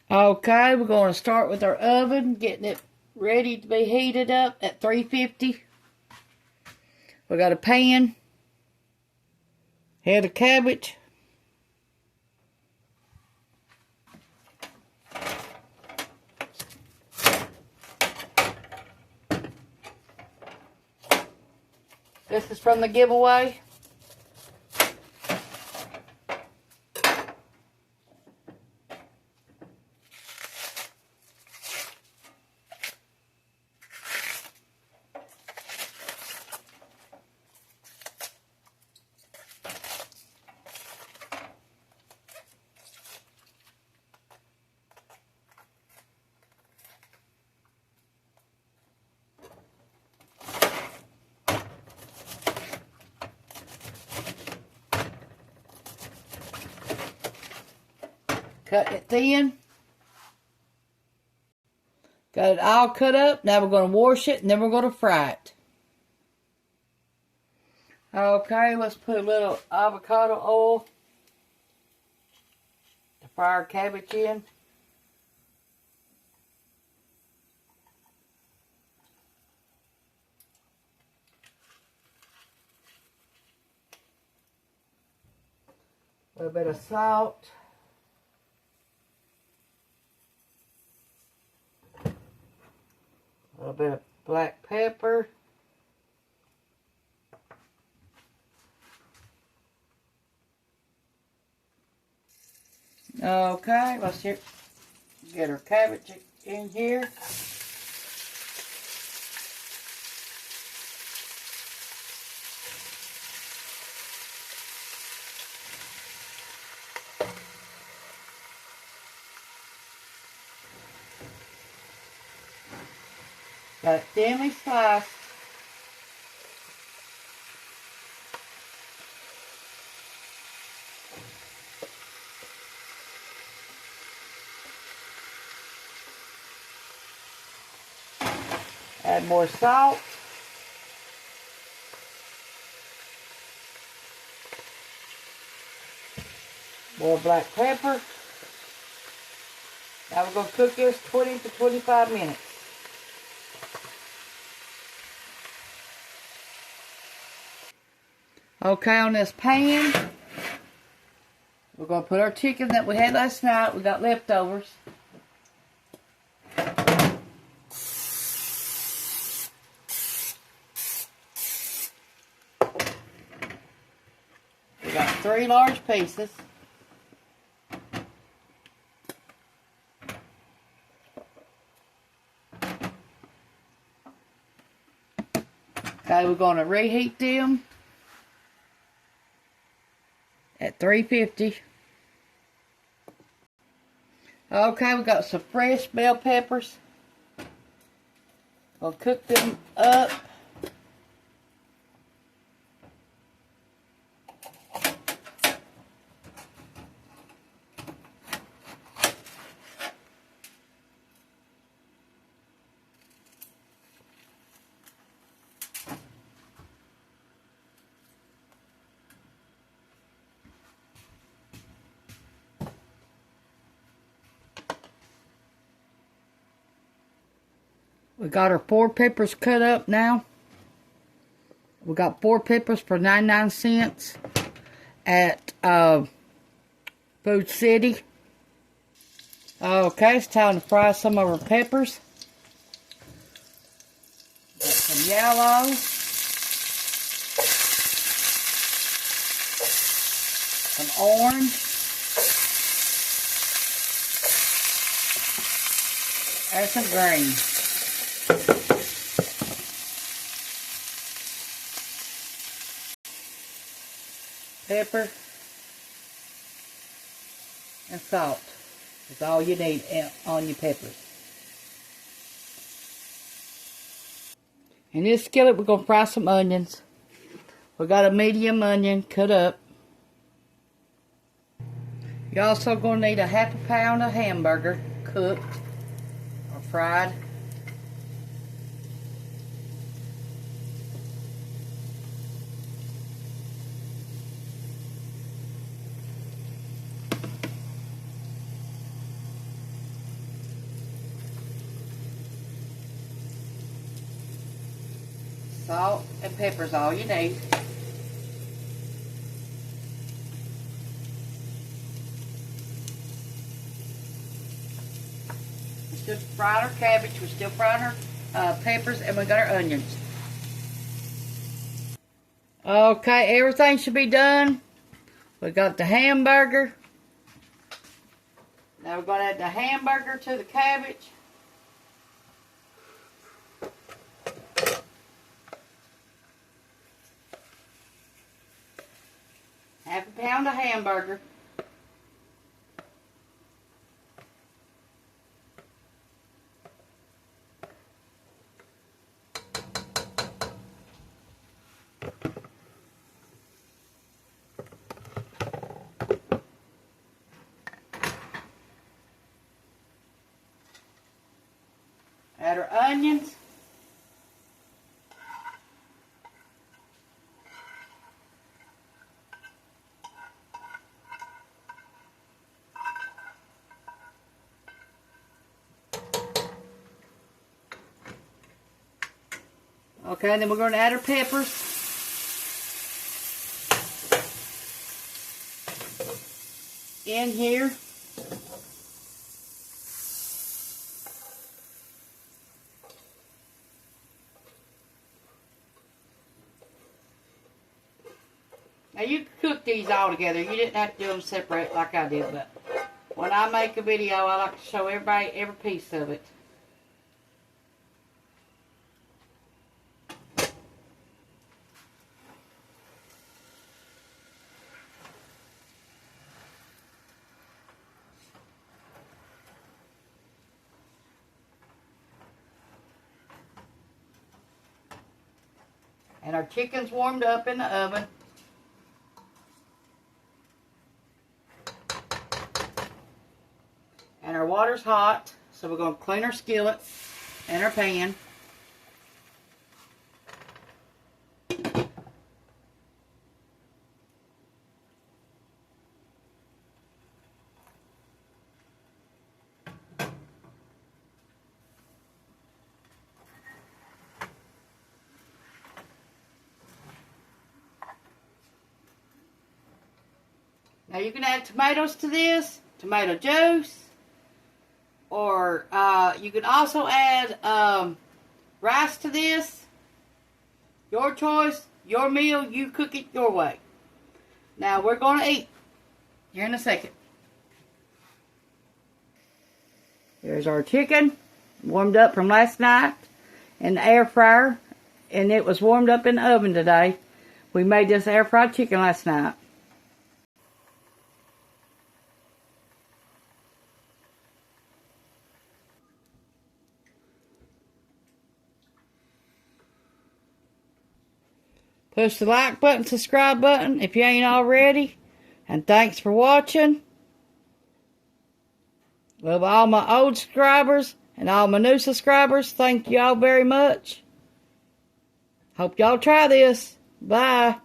Okay, we're going to start with our oven, getting it ready to be heated up at 350. We got a pan, head of cabbage, this is from the giveaway. Cut it thin. Got it all cut up. Now we're going to wash it and then we're going to fry it. Okay, let's put a little avocado oil to fry our cabbage in. A little bit of salt. A little bit of black pepper. Okay, let's get our cabbage in here. Got it thinly sliced. Add more salt. More black pepper. Now we're going to cook this 20 to 25 minutes. Okay, on this pan, we're going to put our chicken that we had last night. We got leftovers. We got 3 large pieces. Okay, we're going to reheat them at 350. Okay, we got some fresh bell peppers. We'll cook them up. We got our 4 peppers cut up now. We got 4 peppers for 99 cents at Food City. Okay, it's time to fry some of our peppers. Got some yellow. Some orange. And some green. Pepper and salt is all you need on your peppers. In this skillet, we're going to fry some onions. We got a medium onion cut up. You're also going to need a half a pound of hamburger cooked or fried. Salt and pepper is all you need. We're still frying our cabbage. We're still frying our peppers, and we got our onions. Okay, everything should be done. We got the hamburger. Now we're going to add the hamburger to the cabbage. Half a pound of hamburger. Add our onions. Okay, then we're going to add our peppers. In here. Now you can cook these all together. You didn't have to do them separate like I did, but when I make a video, I like to show everybody every piece of it. And our chicken's warmed up in the oven. And our water's hot, so we're going to clean our skillet and our pan. Now you can add tomatoes to this, tomato juice, or you can also add rice to this. Your choice, your meal, you cook it your way. Now we're going to eat here in a second. Here's our chicken, warmed up from last night in the air fryer, and it was warmed up in the oven today. We made this air fried chicken last night. Push the like button, subscribe button if you ain't already. And thanks for watching. Love all my old subscribers and all my new subscribers. Thank y'all very much. Hope y'all try this. Bye.